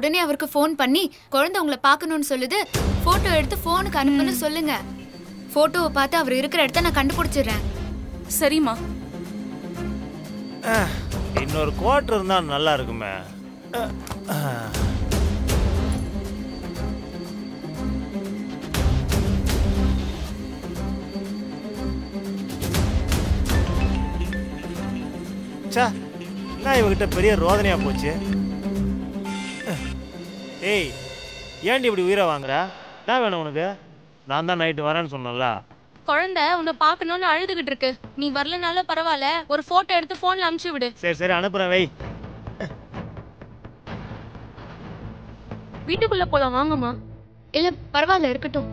உடனே அவருக்கு ஃபோன் பண்ணி குழந்தை உங்களை பார்க்கணும்னு சொல்லுது, போட்டோ எடுத்து போனுக்கு அனுப்புன்னு சொல்லுங்க. போட்டோவை பார்த்து அவர் இருக்கிற இடத்த நான் கண்டுபிடிச்சிடுறேன். சரிம்மா. இன்னொரு குவார்டர் இருந்தா நல்லா இருக்குமே. என்ன இவகிட்ட பெரிய ரோதனையா போச்சு. ஏய், ஏன்டி இப்படி உயிரை வாங்குற? என்ன வேணும் உனக்கு? நான் தான் நைட்டு வரேன்னு சொன்னல. குழந்தை உன்னை பார்க்கணும்னு அழுதுகிட்டு இருக்கு. நீ வரலனாலும் பரவாயில்ல, ஒரு போட்டோ எடுத்து போன்ல அனுப்பிச்சு விடு. சரி சரி அனுப்புறேன், வை. வீட்டுக்குள்ள போலாம் வாங்கம்மா. இல்ல பரவாயில்ல இருக்கட்டும்.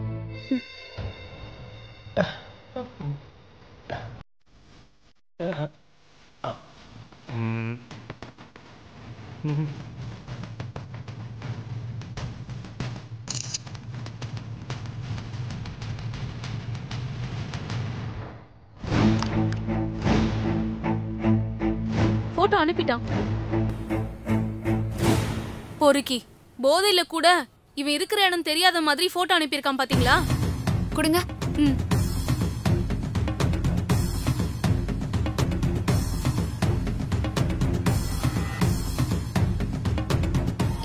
போட்டோ அனுப்பிட்டான். பொறுக்கி போதையில கூட இவன் இருக்கிற இடம் தெரியாத மாதிரி போட்டோ அனுப்பியிருக்கான் பாத்தீங்களா? கொடுங்க.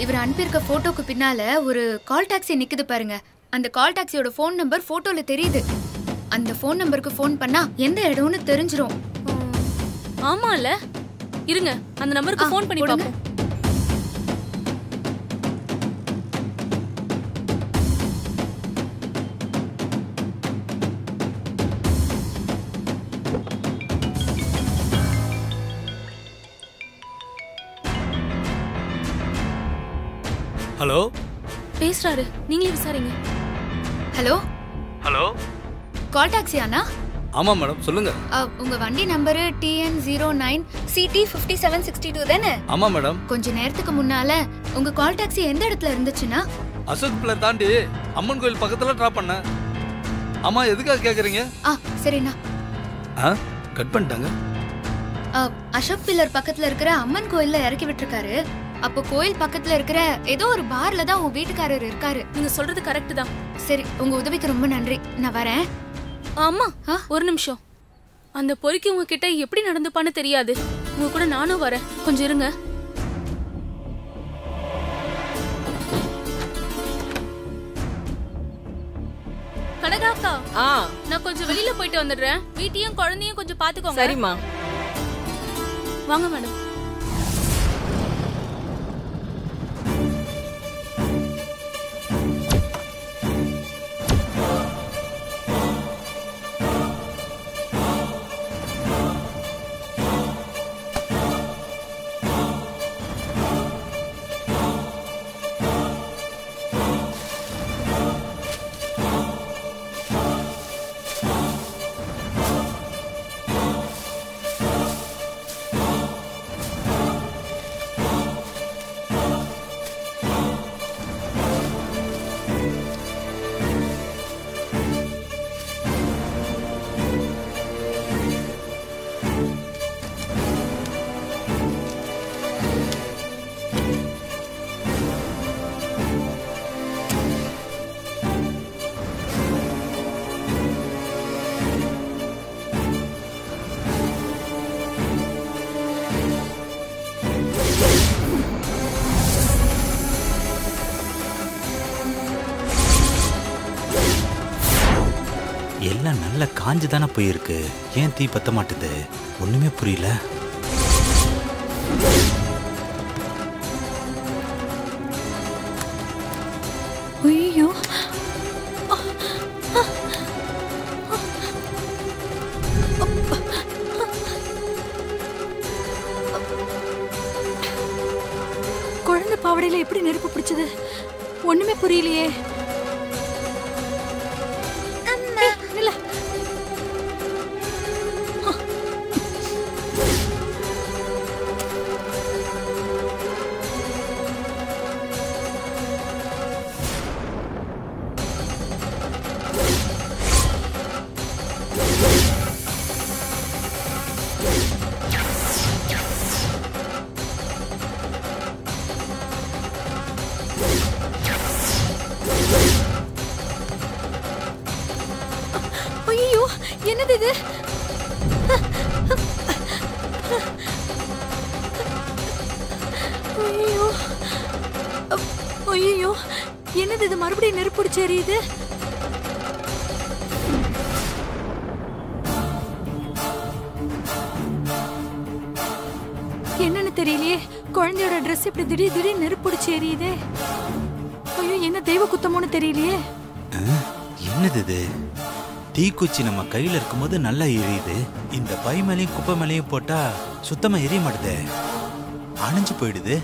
இவர் அனுப்பியிருக்க போட்டோக்கு பின்னால ஒரு கால் டாக்ஸி நிக்குது பாருங்க. அந்த கால் டாக்ஸியோட போன் நம்பர் போட்டோல தெரியுது. அந்த போன் நம்பருக்கு போன் பண்ணா எந்த இடம்னு தெரிஞ்சிரும். ஆமால, இருங்க அந்த நம்பருக்கு போன் பண்ணி பாப்போம். ஹலோ, பேசுறாரு, நீங்களே விசாரிங்க. ஹலோ ஹலோ, கால் டாக்ஸி அண்ணா? ஆமா மேடம், சொல்லுங்க. உங்க வண்டி நம்பர் TN09CT5762 தானே? ஆமா மேடம். கொஞ்ச நேரத்துக்கு முன்னால உங்க கால் டாக்ஸி எந்த இடத்துல இருந்துச்சுன்னா? அசோக் பிள்ளை தாண்டி அம்மன் கோயில் பக்கத்துல டிராப் பண்ண. ஆமா, எதுக்காக கேக்குறீங்க? சரிண்ணா. கட் பண்ணிட்டாங்க. அசோக் பில்லர் பக்கத்துல இருக்கிற அம்மன் கோயில்ல இறக்கி விட்டுருக்காரு. அப்போ கோயில் பக்கத்துல இருக்கிற ஏதோ ஒரு பார்ல தான் உங்க வீட்டுக்காரர் இருக்காரு. நீங்க சொல்றது கரெக்ட் தான். சரி, உங்க உதவிக்கு ரொம்ப நன்றி. நான் வரேன். ஆமா, ஒரு நிமிஷம். அந்த பொறுக்கி உங்ககிட்ட எப்படி நடந்துப்பான்னு தெரியாது. உங்க கூட நானும் வரேன், கொஞ்சம் இருங்க. கனகாக்கா, நான் கொஞ்சம் வெளியில போயிட்டு வந்துடுறேன். வீட்டையும் குழந்தையும் கொஞ்சம் பாத்துக்கோங்க. சரிம்மா. வாங்க மேடம். எல்லாம் நல்ல காஞ்சு தானே போயிருக்கு. ஏன் தீ பத்த மாட்டுது? ஒண்ணுமே புரியல. ஐயோ, குழந்தை பாவடையில எப்படி நெருப்பு பிடிச்சது? ஒண்ணுமே புரியலையே. என்னது இது? ஐயோ ஐயோ, என்னது இது? மறுபடியும் நெருப்பிடிச்சு எரியுது. என்னன்னு தெரியலையே, குழந்தையோட ட்ரெஸ் இப்படி திடீர்னு நெருப்பிடிச்சு எரியுதே. ஐயோ, என்ன தெய்வ குத்தமோன்னு தெரியலையே. என்னது இது? தீக்குச்சி நம்ம கையில இருக்கும்போது நல்லா எரியுது. இந்த பை மேலையும் குப்பை மேலையும் போட்டா சுத்தமா எரிய மாட்டுதே, அணைஞ்சு போயிடுது.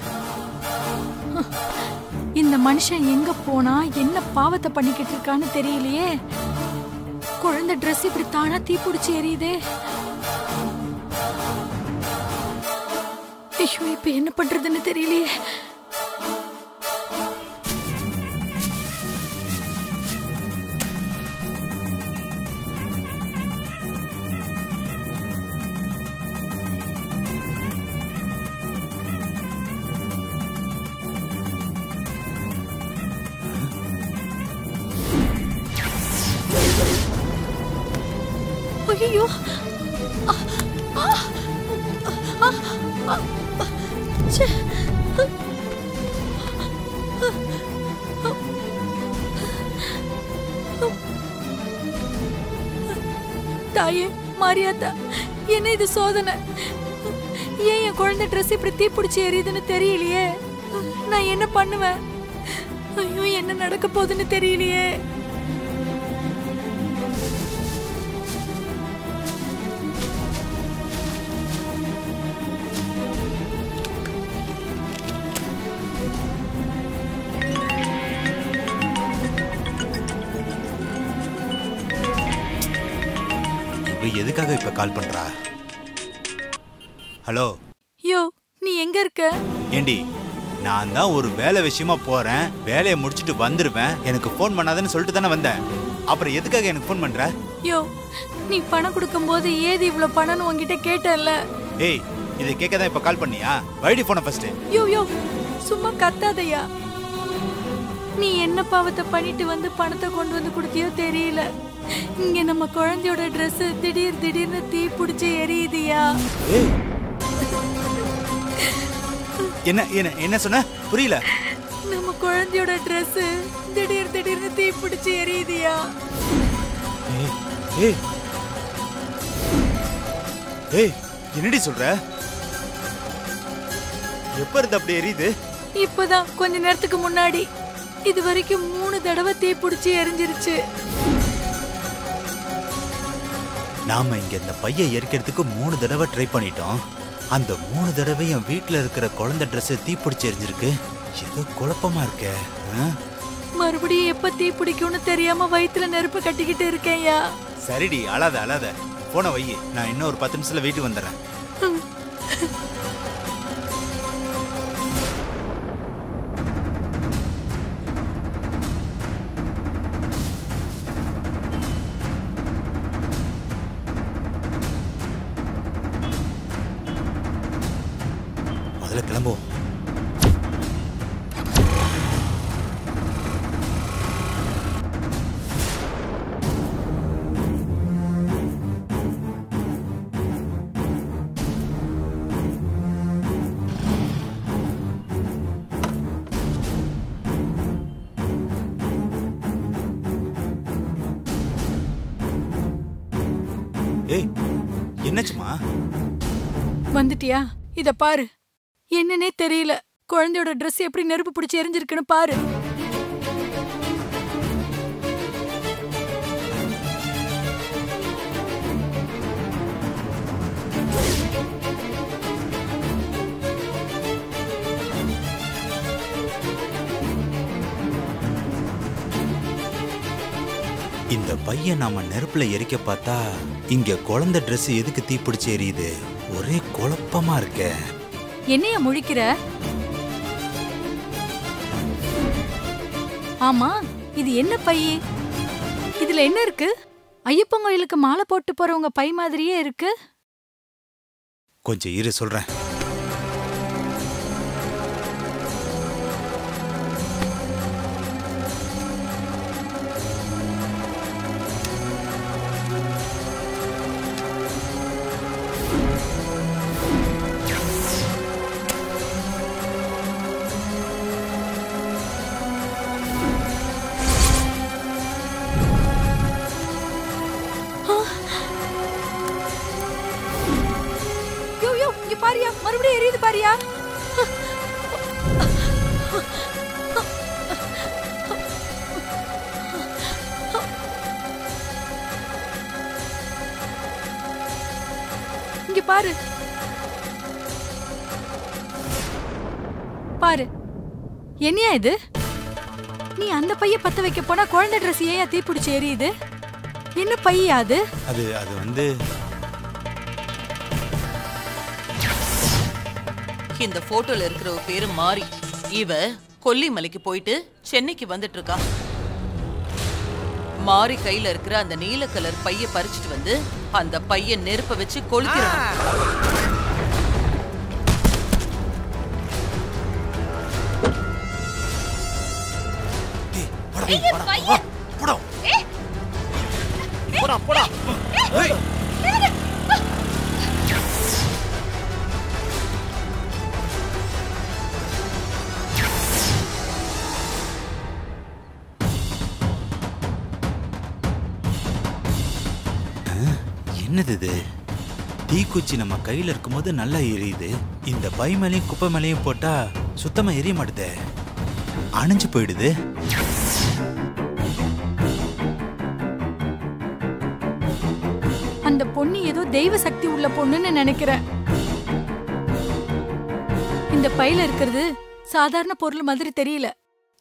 இந்த மனுஷன் எங்க போனா என்ன பாவத்தை பண்ணிக்கிட்டு இருக்கான்னு தெரியலையே. குழந்தை ட்ரெஸ் இப்படி தானா தீப்பிடிச்சு எரியுதே. ஐயோ, இப்ப என்ன பண்றதுன்னு தெரியலையே. ஐயோ, தாயே மாரியாத்தா, என்ன இது சோதனை? ஏன் என் குழந்தை ட்ரெஸ் இப்படி தீப்பிடிச்சு எரியுதுன்னு தெரியலையே. நான் என்ன பண்ணுவேன்? ஐயோ, என்ன நடக்க போகுதுன்னு தெரியலையே. எதுக்காக இப்ப கால் பண்றா? ஹலோ, யோ, நீ எங்க இருக்க? ஏண்டி, நான் தான் ஒரு வேலை விஷயமா போறேன், வேலையை முடிச்சிட்டு வந்துருவேன், எனக்கு போன் பண்ணாதன்னு சொல்லிட்டு தானே வந்தேன். அப்புறம் எதுக்காக எனக்கு போன் பண்ற? யோ, நீ பணம் கொடுக்கும் போது ஏது இவ்வளவு பணம் உன்கிட்ட கேட்டல? ஏய், இதை கேட்கதான் இப்ப கால் பண்ணியா? வைடி போன ஃபர்ஸ்ட். யோ யோ, சும்மா கத்தாதையா. நீ என்ன பாவத்தை பண்ணிட்டு வந்து பணத்தை கொண்டு வந்து கொடுத்தியோ தெரியல. இங்க நம்ம குழந்தையோட ட்ரெஸ் திடீர்னு தீ பிடிச்சு எரியுதியா. என்ன என்ன என்ன சொன்ன? புரியல. நம்ம குழந்தையோட ட்ரெஸ் திடீர்னு தீ பிடிச்சு எரியுதியா. ஏய் ஏய், என்னடி சொல்ற? எப்ப இருந்து அப்படி எரியுது? இப்பதான் கொஞ்ச நேரத்துக்கு முன்னாடி. இது வரைக்கும் 3 தடவை தீ பிடிச்சு எரிஞ்சிருச்சு. நாம இங்க இந்த பைய எரிக்கிறதுக்கு 3 தடவை ட்ரை பண்ணிட்டோம். அந்த 3 தடவை என் வீட்டுல இருக்கிற குழந்தை ட்ரெஸ் தீப்பிடிச்சு எரிஞ்சிருக்கு. ஏதோ குழப்பமா இருக்கே. மறுபடியும் எப்ப தீ பிடிக்கும்னு தெரியாம வயித்துல நெருப்பு கட்டிக்கிட்டு இருக்கேன்யா. சரிடி, அழாத. போன வை, நான் இன்னும் ஒரு 10 நிமிஷத்துல வீட்டுக்கு வந்துடுறேன். முதல்ல கிளம்புவோம். ஏய், என்னாச்சுமா? வந்துட்டியா? இத பாரு. என்னன்னே தெரியல, குழந்தையோட ட்ரெஸ் எப்படி நெருப்பு பிடிச்சு எரிஞ்சிருக்குன்னு பாரு. இந்த பையன் நாம நெருப்புல எரிக்க பார்த்தா இங்க குழந்தை ட்ரெஸ் எதுக்கு தீப்பிடிச்சு எரியுது? ஒரே குழப்பமா இருக்கே. என்னைய முழிக்கிற? ஆமா, இது என்ன பை? இதுல என்ன இருக்கு? ஐயப்பன் கோயிலுக்கு மாலை போட்டு போறவங்க பை மாதிரியே இருக்கு. கொஞ்சம் இரு, சொல்றேன். பாரியா, மறுபடியும் எரியுது பாரியா. இங்க பாரு பாரு, என்னையா இது? நீ அந்த பைய பத்த வைக்க போனா குழந்தை ட்ரெஸ் ஏன் தீப்பிடிச்சு எரியுது? என்ன பையா அது? அது வந்து இந்த போட்டோல இருக்கிற பேரு மாரி. இவ கொல்லிமலைக்கு போயிட்டு சென்னைக்கு வந்துட்டு இருக்கா. மாரி கையில இருக்கிற அந்த நீல கலர் பைய பறிச்சுட்டு வந்து அந்த பைய நெருப்ப வச்சு கொளுத்திடணும். என்னது இது? தீக்குச்சி நம்ம கையில இருக்கும்போது நல்லா எரியுது. இந்த பை மேலையும் குப்பை மேலையும் போட்டா சுத்தமா எரிய மாட்டுதே, அணைஞ்சு போயிடுது. அந்த பொண்ணு ஏதோ தெய்வ சக்தி உள்ள பொண்ணுன்னு நினைக்கிறேன். இந்த பையில இருக்கிறது சாதாரண பொருள் மாதிரி தெரியல,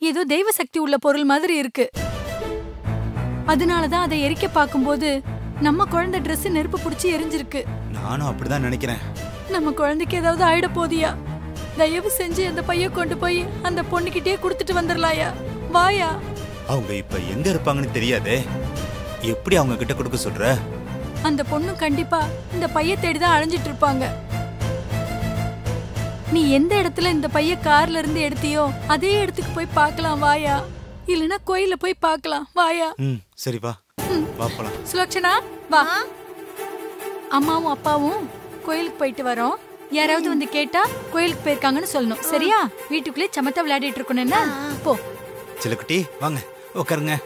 ஏதோ தெய்வ சக்தி உள்ள பொருள் மாதிரி இருக்கு. அதனாலதான் அதை எரிக்க பார்க்கும்போது நம்ம குழந்தை Dress நெருப்பு பிடிச்சி எரிஞ்சிருக்கு. நானும் அப்படிதான் நினைக்கிறேன். நம்ம குழந்தைக்கு ஏதாவது ஆயிட போதியா? தயவு செஞ்சு அந்த பைய கொண்டு போய் அந்த பொண்ணுகிட்டே கொடுத்துட்டு வந்துடலாயா? வாயா. அவங்க இப்ப எங்க இருப்பாங்கன்னு தெரியாதே, எப்படி அவங்க கிட்ட கொடுக்க சொல்ற? அந்த பொண்ணு கண்டிப்பா இந்த பைய தேடிதான் அலைஞ்சிட்டு இருப்பாங்க. நீ எந்த இடத்துல இந்த பைய கார்ல இருந்து எடுத்தியோ அதே இடத்துக்கு போய் பார்க்கலாம் வாயா. இல்லனா கோயில்ல போய் பார்க்கலாம் வாயா. சரி வா, வா போலாம். சுலக்ஷனா வா. அம்மாவும் அப்பாவும் கோயிலுக்கு போயிட்டு வரோம். யாராவது வந்து கேட்டா கோயிலுக்கு போயிருக்காங்கன்னு சொல்லணும், சரியா? வீட்டுக்குள்ளே சமத்தா விளையாடிட்டு இருக்கணும்னா போ. சிலக்குட்டி வாங்க உட்காருங்க.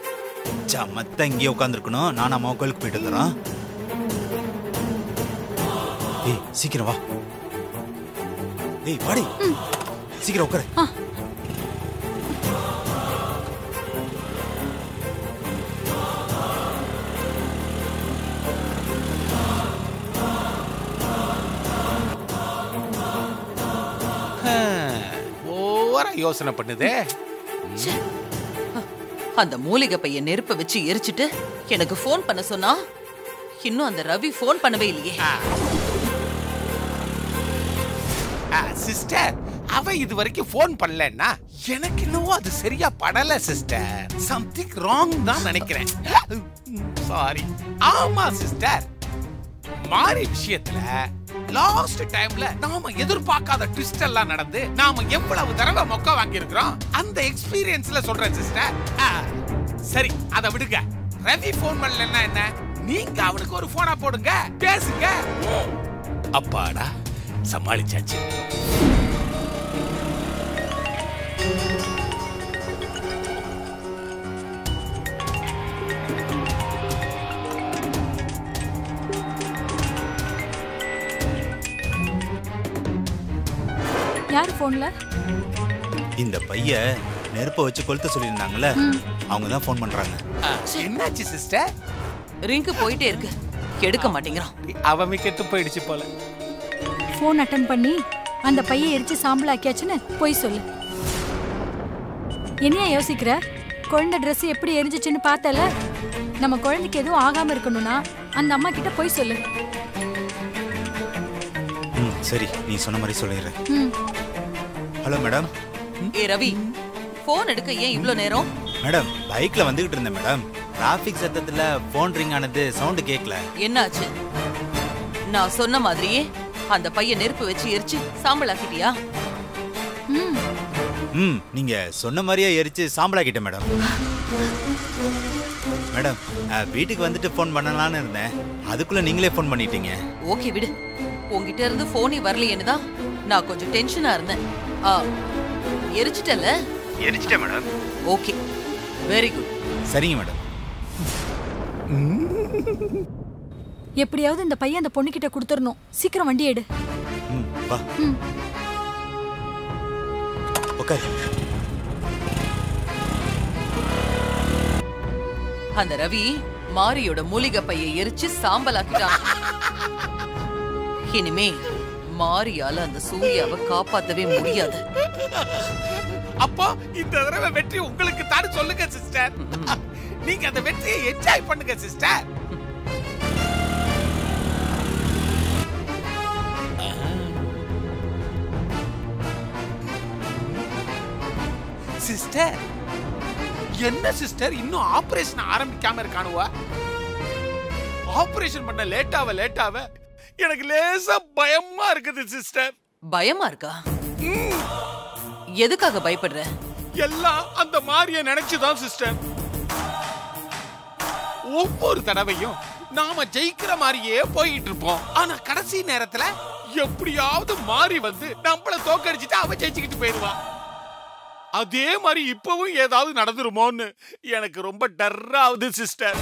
சமத்தா இங்கே உட்காந்துருக்கணும். நான் அம்மா கோயிலுக்கு போயிட்டு வந்துடுறோம். ஏய் சீக்கிரம் வா. ஏய் வாடி, சீக்கிரம் உட்காரு. யோசனை பண்ணுதே. அந்த மூலிகை பைய நெருப்ப வச்சு எரிச்சிட்டு எனக்கு போன் பண்ண சொன்னா இன்னும் அந்த ரவி போன் பண்ணவே இல்லையே. சிஸ்டர், அவ இது வரைக்கும் போன் பண்ணலன்னா எனக்கு இன்னும் அது சரியா படல சிஸ்டர். சம்திங் ராங் தான் நினைக்கிறேன். சாரி. ஆமா சிஸ்டர், மாறி விஷயத்துல லாஸ்ட் டைம்ல நாம எதிர்பார்க்காத ட்விஸ்ட் எல்லாம் நடந்து நாம எவ்வளவு தடவை மொக்க வாங்கி இருக்கிறோம் அந்த எக்ஸ்பீரியன்ஸ்ல சொல்றேன் சிஸ்டர். சரி அத விடுங்க. ரவி போன் பண்ணலன்னா என்ன, நீங்க அவனுக்கு ஒரு போனா போடுங்க, பேசுங்க. அப்பாடா சமாளிச்சாச்சு. யார் போன்ல? இந்த பைய நெருப்ப வச்சு கொளுத்த சொல்லியிருந்தாங்கல்ல, அவங்க தான் போன் பண்றாங்க. என்னாச்சு சிஸ்டர்? ரிங்கு போயிட்டே இருக்கு, எடுக்க மாட்டேங்கிறான். அவன் கெட்டு போயிடுச்சு போல. போன் அட்டன் பண்ணி அந்த பைய எரிச்சு சாம்பல் ஆக்கியாச்சுன்னு போய் சொல்லு. என்னையா யோசிக்கிற? குழந்தை Dress எப்படி எரிஞ்சிச்சுன்னு பார்த்தல. நம்ம குழந்தைக்கு எதுவும் ஆகாம இருக்கணும்னா அந்த அம்மா கிட்ட போய் சொல்லு. சரி, நீ சொன்ன மாதிரி சொல்லிடுறேன். Hello madam. ஏ ரவி, போன் எடுக்க ஏன் இவ்ளோ நேரம்? மேடம் பைக்ல வந்துகிட்டு இருந்தேன் மேடம். டிராபிக் சத்தத்துல போன் ரிங் ஆனது சவுண்ட் கேட்கல. என்னாச்சு? நான் சொன்ன மாதிரியே அந்த பைய நெருப்பு வச்சு எரிச்சு சாம்பல் ஆக்கிட்டியா? நீங்க சொன்ன மாதிரியே எரிச்சு சாம்பலாக்கிட்டேன் மேடம். மேடம் வீட்டுக்கு வந்துட்டு போன் பண்ணலாம்னு இருந்தேன், அதுக்குள்ள நீங்களே போன் பண்ணிட்டீங்க. ஓகே விடு, உங்ககிட்ட இருந்து போனே வரலையேன்னு தான் நான் கொஞ்சம் டென்ஷனா இருந்தேன். எரிச்சிட்டல? எரிச்சிட்டேன் மேடம். Okay, very good. சரிங்க மேடம். எப்படியாவது இந்த பையன் அந்த பொண்ணு கிட்ட கொடுத்துடணும். சீக்கிரம் வண்டி எடு. வா உட்கார். அந்த ரவி மாரியோட மூலிகை பையை எரிச்சு சாம்பலாக்கிட்டான். இனிமே மாரியால அந்த சூர்யாவை காப்பாத்தவே முடியாது. அப்போ இந்த தடவை வெற்றி உங்களுக்கு தான் சொல்லுங்க சிஸ்டர். நீங்க அந்த வெற்றியை என்ஜாய் பண்ணுங்க சிஸ்டர். சிஸ்டர் என்ன சிஸ்டர் இன்னும் ஆபரேஷன் ஆரம்பிக்காம இருக்கானுவா? ஆபரேஷன் பண்ண லேட்டாவ எனக்கு லேசா பயமா இருக்குது சிஸ்டர். பயமா இருக்கா? எதுக்காக பயப்படுற? எல்லாம் அந்த மாரிய நினைச்சுதான் சிஸ்டர். ஒவ்வொரு தடவையும் நாம ஜெயிக்கிற மாதிரியே போயிட்டு இருப்போம். ஆனா கடைசி நேரத்துல எப்படியாவது மாறி வந்து நம்மள தோக்கடிச்சிட்டு அவ ஜெயிச்சுக்கிட்டு போயிடுவா. அதே மாதிரி இப்பவும் ஏதாவது நடந்துருமோன்னு எனக்கு ரொம்ப டர்ராவுது சிஸ்டர்.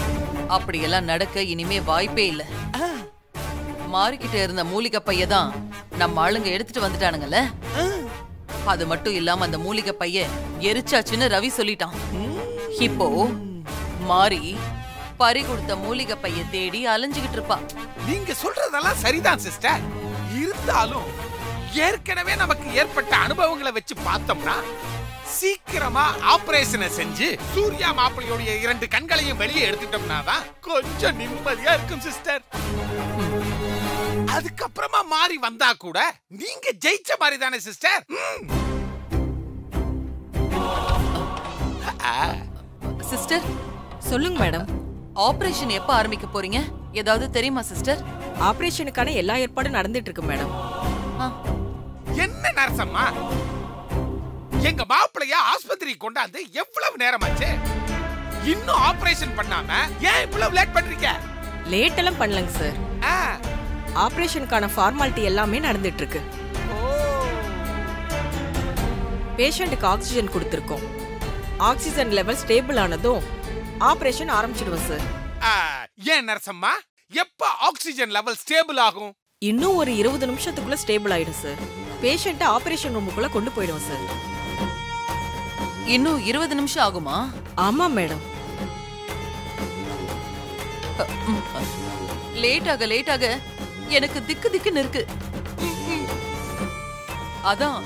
அப்படியெல்லாம் நடக்க இனிமே வாய்ப்பே இல்ல. மாறிக்கிட்ட இருந்த மூலிகை பையதான் நம்ம ஆளுங்க எடுத்துட்டு வந்துட்டானுங்கல்ல. அது மட்டும் இல்லாம அந்த மூலிகை பைய எரிச்சாச்சுன்னு ரவி சொல்லிட்டான். இப்போ மாறி பறி கொடுத்த மூலிகை பைய தேடி அலைஞ்சுகிட்டு இருப்பா. நீங்க சொல்றதெல்லாம் சரிதான் சிஸ்டர். இருந்தாலும் ஏற்கனவே நமக்கு ஏற்பட்ட அனுபவங்களை வச்சு பார்த்தோம்னா சீக்கிரமா ஆபரேஷனை செஞ்சு சூர்யா மாப்பிள்ளையோட 2 கண்களையும் வெளியே எடுத்துட்டோம்னா தான் கொஞ்சம் நிம்மதியா இருக்கும் சிஸ்டர். அதுக்கப்புறமா மாறி வந்தா கூட நீங்க ஜெயிச்ச மாதிரி தானே சிஸ்டர். சிஸ்டர் சொல்லுங்க மேடம். ஆபரேஷன் எப்ப ஆரம்பிக்க போறீங்க? ஏதாவது தெரியுமா சிஸ்டர்? ஆபரேஷனுக்கான எல்லா ஏற்பாடும் நடந்துட்டு இருக்கு மேடம். என்ன நரசம்மா, எங்க மாப்பிளைய ஆஸ்பத்திரி கொண்டாந்து எவ்வளவு நேரமாச்சு? இன்னும் ஆபரேஷன் பண்ணாம ஏன் இவ்வளவு லேட் பண்றீங்க? லேட் எல்லாம் பண்ணலங்க சார். ஆபரேஷனுக்கான ஃபார்மாலிட்டி எல்லாமே நடந்துட்டு இருக்கு. பேஷண்ட்டுக்கு ஆக்சிஜன் கொடுத்துருக்கோம். ஆக்சிஜன் லெவல் ஸ்டேபிள் ஆனதும் ஆபரேஷன் ஆரம்பிச்சிடுவோம் சார். ஏன் நரசம்மா, எப்ப ஆக்சிஜன் லெவல் ஸ்டேபிள் ஆகும்? இன்னும் ஒரு 20 நிமிஷத்துக்குள்ள ஸ்டேபிள் ஆயிடும் சார். பேஷண்ட்டை ஆபரேஷன் ரூமுக்குள்ள கொண்டு போயிடுவோம் சார். இன்னும் 20 நிமிஷம் ஆகுமா? ஆமா மேடம். லேட் ஆக எனக்கு திக்குன்னு இருக்கு. அதான்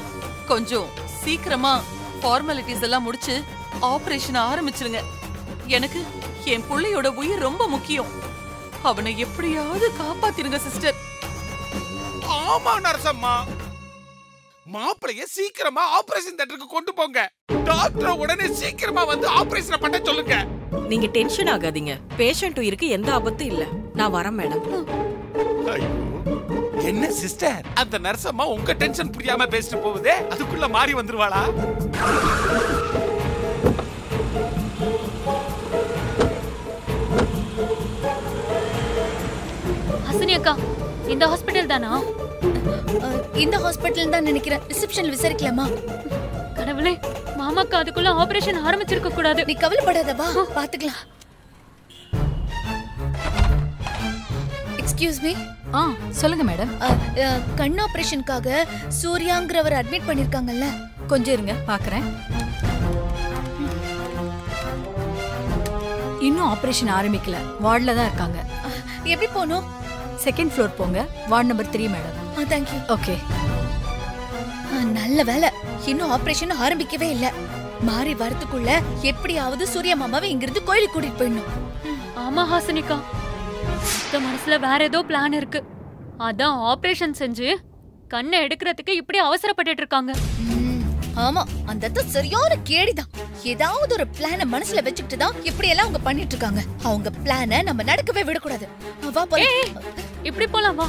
கொஞ்சம் சீக்கிரமா ஃபார்மாலிட்டிஸ் எல்லாம் முடிச்சு ஆபரேஷன் ஆரம்பிச்சிருங்க. எனக்கு என் புள்ளையோட உயிர் ரொம்ப முக்கியம். அவனை எப்படியாவது காப்பாத்திருங்க சிஸ்டர். ஆமா நரசம்மா, மாப்பிளைய சீக்கிரமா ஆபரேஷன் தியேட்டருக்கு கொண்டு போங்க. டாக்டர் உடனே சீக்கிரமா வந்து ஆபரேஷன் பண்ண சொல்லுங்க. நீங்க டென்ஷன் ஆகாதீங்க. பேஷண்ட் உயிருக்கு எந்த ஆபத்தும் இல்ல. நான் வரேன் மேடம். என்ன சிஸ்டர், அந்த நர்சம்மா உங்க டென்ஷன் புரியாம பேசிட்டு போகுதே, அதுக்குள்ள மாறி வந்துருவாளா? ஹசினி அக்கா, இந்த ஹாஸ்பிடல் தானா? இந்த ஹாஸ்பிடல் தான் நினைக்கிறேன். ரிசப்ஷன்ல விசாரிக்கலாமா? கடவுளே, மாமாக்கு அதுக்குள்ள ஆபரேஷன் ஆரம்பிச்சிருக்க கூடாது. நீ கவலைப்படாத, வா பாத்துக்கலாம். Excuse me. சொல்லுங்க மேடம். கண் ஆபரேஷனுக்காக சூர்யாங்கிறவர் அட்மிட் பண்ணிருக்காங்கல்ல. கொஞ்சம் இருங்க, பாக்குறேன். இன்னும் ஆபரேஷன் ஆரம்பிக்கல. வார்டுல தான் இருக்காங்க. எப்படி போகணும்? செகண்ட் ஃப்ளோர் போங்க. Ward number 3 madam. Thank you. Okay. நல்ல வேலை, இன்னும் ஆபரேஷன் ஆரம்பிக்கவே இல்ல. மாறி வரதுக்குள்ள எப்படியாவது சூர்யா மாமாவை இங்கிருந்து கோயிலுக்கு கூட்டிட்டு போயிடணும். ஆமா ஹாசினிகா, மனசுல வேற ஏதோ பிளான் இருக்கு. அதான் ஆபரேஷன் செஞ்சு கண்ணை எடுக்கிறதுக்கு இப்படி அவசரப்பட்டு இருக்காங்க. ஆமா, அந்த சரியான கேடிதான். ஏதாவது ஒரு பிளான மனசுல வச்சுக்கிட்டு தான் இப்படி எல்லாம் அவங்க பண்ணிட்டு இருக்காங்க. அவங்க பிளான நம்ம நடக்கவே விடக்கூடாது. வா போலாம். இப்படி போலாம் வா.